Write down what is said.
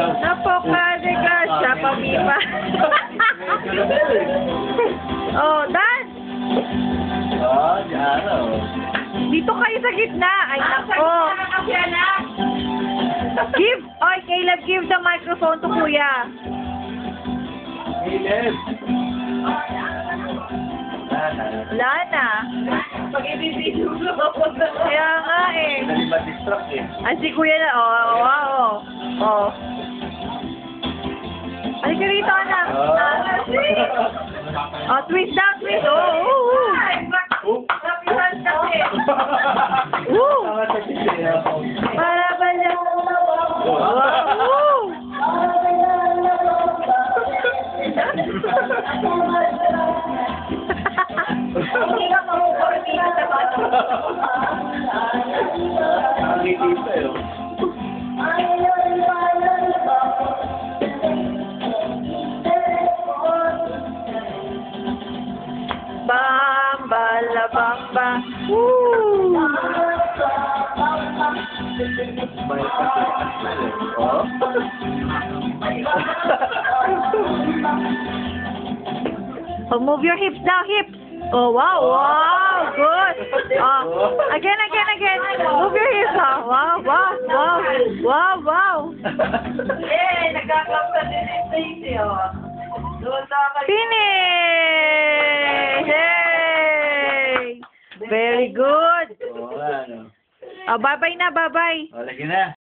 Napokade ka siya, pamipa. Oh, Dan! Oh, diyan oh. Dito kayo sa gitna. Ay, nako. Give, oy, Caleb, give the microphone to Kuya. Caleb. Wala na. Kaya nga eh. Dali ba distract eh? Ay, si Kuya na. Oh, wow. Oh. Ay, ka rito, anak. Oh, twist down, twist. Oh, oh, oh. Woo! Para ba niya? Wow! Hindi ka mahuhuli sa bato. Ang ngiti sa'yo. Bamba la bamba. Woo! May pagkakas eh. Oh? Oh, move your hips now, hips. Oh, wow, wow, good. Oh, again. Move your hips. Oh, wow, wow, wow, wow, wow. Nagkakamsa din yung Stacy, oh. Finish! Hey! Very good. Oh, ano? Oh, bye-bye na, bye-bye. Oh, lagi na.